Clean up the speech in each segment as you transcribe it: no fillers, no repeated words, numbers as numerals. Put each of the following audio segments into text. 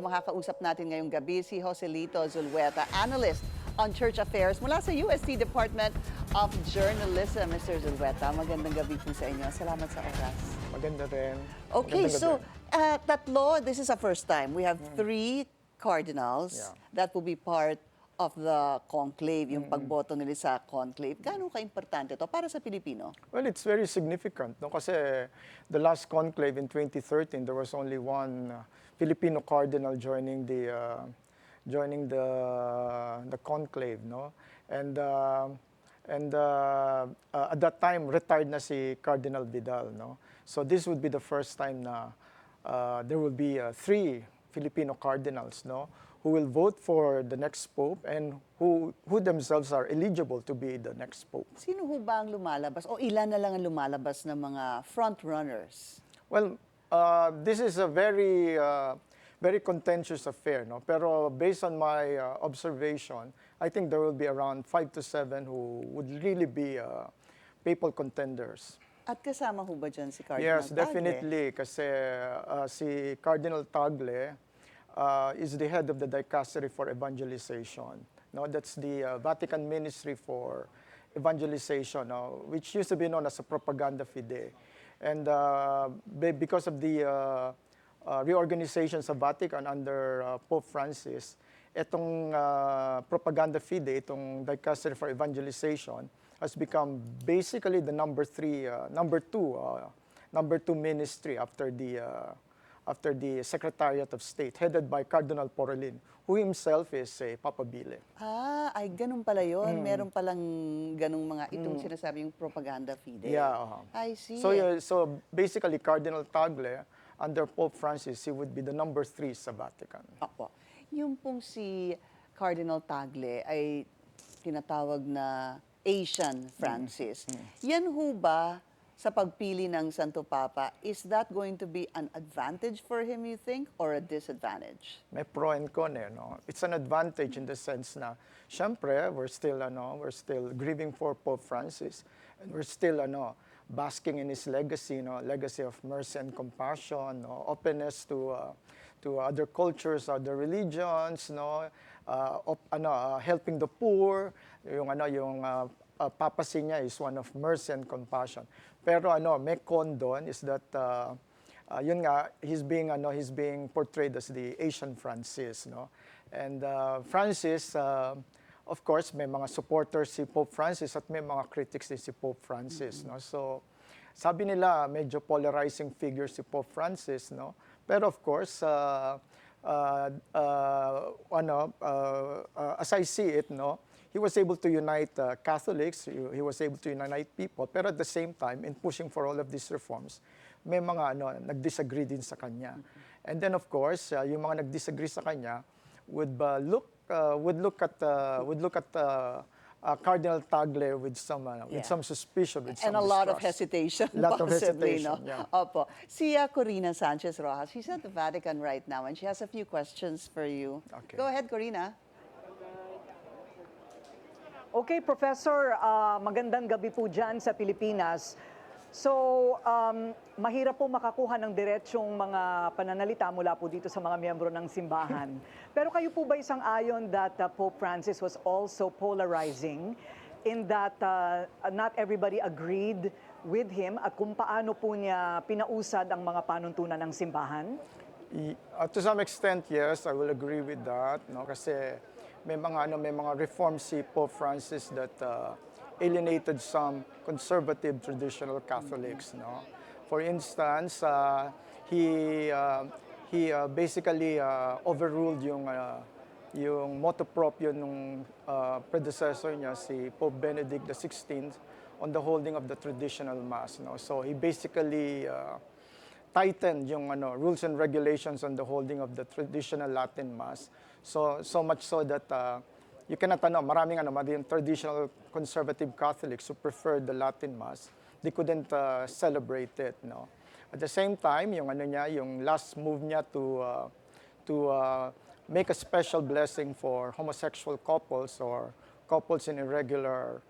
Makakausap natin ngayong gabi si Joselito Zulueta, Analyst on Church Affairs mula sa UST Department of Journalism. Mr. Zulueta, magandang gabi po sa inyo. Salamat sa oras. Maganda rin. Okay, Magandang tatlo, this is the first time. We have three cardinals that will be part of the conclave, yung pagboto nila sa conclave. Gaano ka-importante to para sa Pilipino? Well, it's very significant. No? Kasi the last conclave in 2013, there was only one Filipino cardinal joining the conclave. No? And at that time, retired na si Cardinal Vidal. No? So this would be the first time na there will be three Filipino cardinals, no, who will vote for the next pope and who themselves are eligible to be the next pope. Sino ho ba ang lumalabas o ilan na lang ang lumalabas ng mga front runners? Well, this is a very contentious affair, no. Pero based on my observation, I think there will be around 5 to 7 who would really be papal contenders. At kasama ho ba dyan si Cardinal Yes, Tagle? definitely. Kasi si Cardinal Tagle is the head of the Dicastery for Evangelization. No, that's the Vatican Ministry for Evangelization, no, which used to be known as a Propaganda Fide. And because of the reorganization sa Vatican under Pope Francis, itong Propaganda Fide, itong Dicastery for Evangelization, has become basically the number two ministry after the Secretariat of State, headed by Cardinal Porelin, who himself is a papabile. Ay ganun pala yun. Meron palang ganung mga itong sinasabi yung propaganda fide. Yeah. I see. So basically, Cardinal Tagle, under Pope Francis, he would be the number 3 sa Vatican. Opo. Yung pong si Cardinal Tagle ay tinatawag na Asian Francis. Yan ho ba sa pagpili ng Santo Papa, is that going to be an advantage for him, you think, or a disadvantage? May pro and con, no? It's an advantage in the sense na, syempre, we're still grieving for Pope Francis, and we're still, basking in his legacy, legacy of mercy and compassion, openness to other cultures, other religions, helping the poor, yung papacy niya is one of mercy and compassion. Pero may con doon is that yun nga, he's being portrayed as the Asian Francis, no? And Francis, of course, may mga supporters si Pope Francis at may mga critics din si Pope Francis, no? So sabi nila medyo polarizing figure si Pope Francis, no? Pero of course, as I see it, no, he was able to unite Catholics, he was able to unite people, pero at the same time, in pushing for all of these reforms, may mga nag-disagree din sa kanya. And then of course, yung mga nag-disagree sa kanya would look at Cardinal Tagle with some suspicion, with some and a lot of distrust. hesitation, Lot of possibly, hesitation, no? yeah. Opo. Si Corina Sanchez Rojas, she's at the Vatican right now, and she has a few questions for you. Okay. Go ahead, Corina. Okay, Professor, magandang gabi po dyan sa Pilipinas. So, mahirap po makakuha ng diretsyong mga pananalita mula po dito sa mga miyembro ng simbahan. Pero kayo po ba isang ayon that Pope Francis was also polarizing in that not everybody agreed with him at kung paano po niya pinausad ang mga panuntunan ng simbahan? To some extent, yes, I will agree with that, no? Kasi may mga reforms si Pope Francis that alienated some conservative traditional Catholics, no? For instance, he basically overruled yung motu proprio nung predecessor niya, si Pope Benedict XVI, on the holding of the traditional mass, no? So he basically tightened yung rules and regulations on the holding of the traditional Latin mass. So much so that you cannot maraming traditional conservative Catholics who preferred the Latin mass, they couldn't celebrate it, no. At the same time, yung last move niya to make a special blessing for homosexual couples or couples in irregular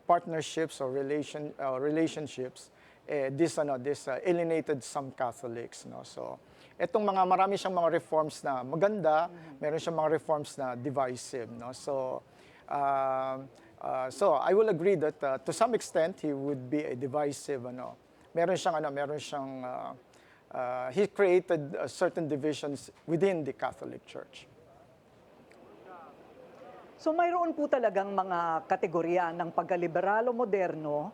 partnerships or relationships, this alienated some Catholics, no. So Itong marami siyang mga reforms na maganda, meron siyang mga reforms na divisive, no? So I will agree that to some extent he would be a divisive, he created certain divisions within the Catholic Church. So mayroon po talagang mga kategorya ng pagkaliberal o moderno,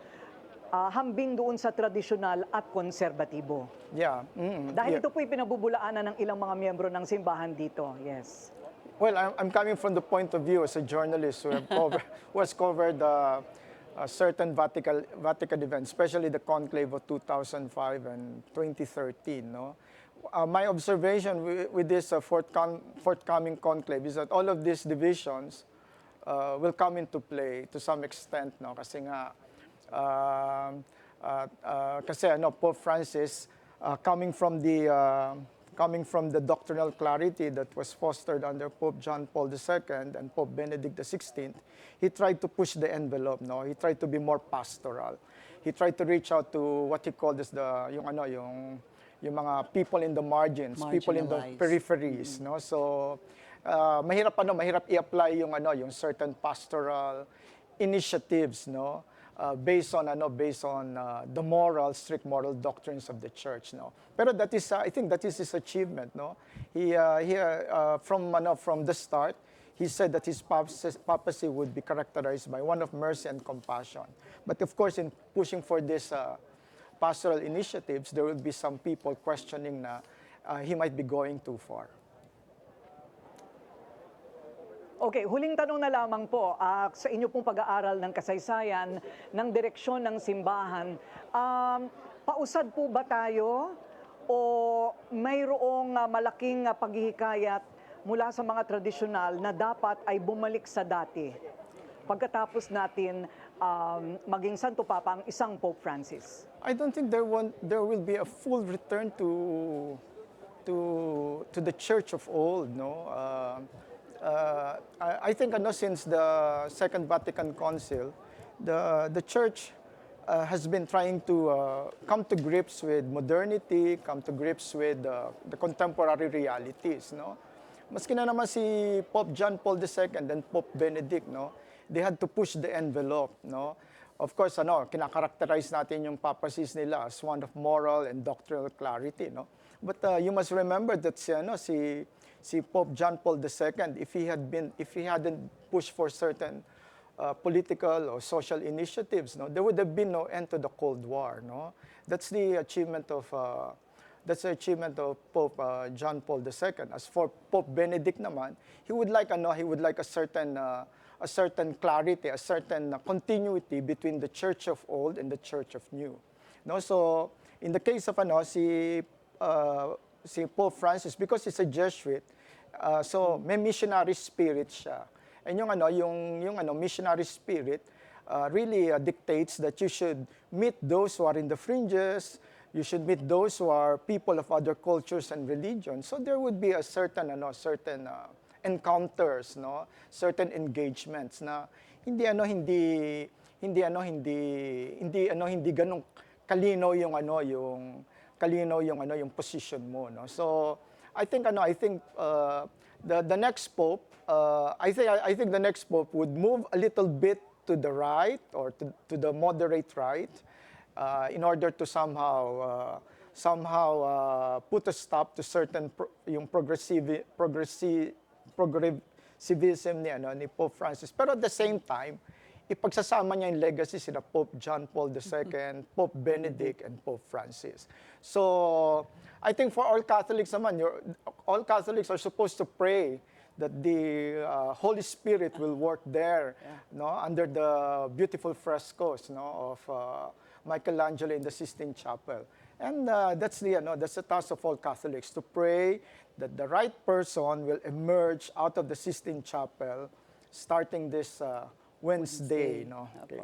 hambing doon sa tradisyonal at konserbatibo. Yeah. Dahil Yeah. ito po pinabubulaanan ng ilang mga miyembro ng simbahan dito. Yes. Well, I'm coming from the point of view as a journalist who has covered certain Vatican events, especially the Conclave of 2005 and 2013. No? My observation with this forthcoming conclave is that all of these divisions will come into play to some extent. No? Kasi nga, Pope Francis, coming from the doctrinal clarity that was fostered under Pope John Paul II and Pope Benedict XVI, he tried to push the envelope. No, he tried to be more pastoral. He tried to reach out to what he called as yung mga people in the margins, people in the Marginalized. peripheries. No, so mahirap i-apply yung certain pastoral initiatives. No. Based on the strict moral doctrines of the church, no. Pero that is, I think that is his achievement, no. From the start, he said that his papacy would be characterized by one of mercy and compassion. But of course, in pushing for this pastoral initiatives, there will be some people questioning na he might be going too far. Okay, huling tanong na lamang po, sa inyo pong pag-aaral ng kasaysayan, ng direksyon ng simbahan, pausad po ba tayo o mayroong malaking paghihikayat mula sa mga tradisyonal na dapat ay bumalik sa dati pagkatapos natin maging Santo Papa ang isang Pope Francis? I don't think there will be a full return to the Church of old, no. I think since the Second Vatican Council, the Church has been trying to come to grips with modernity, come to grips with the contemporary realities, no. Maski na naman si Pope John Paul II and Pope Benedict, no, they had to push the envelope, no. Of course, kinakarakterize natin yung papacies nila as one of moral and doctrinal clarity, no. But you must remember that si Pope John Paul II, if he hadn't pushed for certain political or social initiatives, no, there would have been no end to the Cold War, no. That's the achievement of Pope John Paul II. As for Pope Benedict naman, he would like a certain clarity, a certain continuity between the Church of old and the Church of new. No, so in the case of si Pope Francis, because he's a Jesuit, so may missionary spirit siya. And yung missionary spirit really dictates that you should meet those who are in the fringes, you should meet those who are people of other cultures and religions. So there would be a certain encounters, no, certain engagements na hindi ganong kalinaw yung position mo, no. So I think the next pope, I think the next pope would move a little bit to the right or to the moderate right, in order to somehow put a stop to certain progressivism ni Pope Francis. Pero at the same time, ipagsasama niya yung legacy sila Pope John Paul II, Pope Benedict, and Pope Francis. So I think for all Catholics naman, all Catholics are supposed to pray that the Holy Spirit will work there, no, under the beautiful frescoes, no, of Michelangelo in the Sistine Chapel. And that's the task of all Catholics, to pray that the right person will emerge out of the Sistine Chapel starting this Wednesday, no. Okay.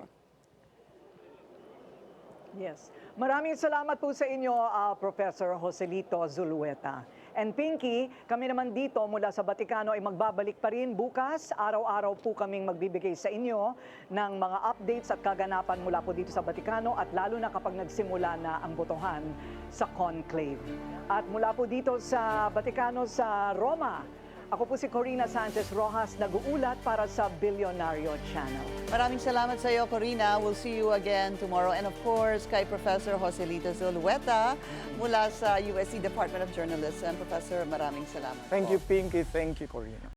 Yes. Maraming salamat po sa inyo, Professor Joselito Zulueta. And Pinky, kami naman dito mula sa Vaticano ay magbabalik pa rin bukas. Araw-araw po kaming magbibigay sa inyo ng mga updates at kaganapan mula po dito sa Vaticano at lalo na kapag nagsimula na ang botohan sa Conclave. At mula po dito sa Vaticano sa Roma, ako po si Corina Sanchez Rojas, nag-uulat para sa Bilyonaryo Channel. Maraming salamat sa iyo, Corina. We'll see you again tomorrow. And of course, kay Professor Joselito Zulueta mula sa UST Department of Journalism. Professor, maraming salamat Thank po. you, Pinky. Thank you, Corina.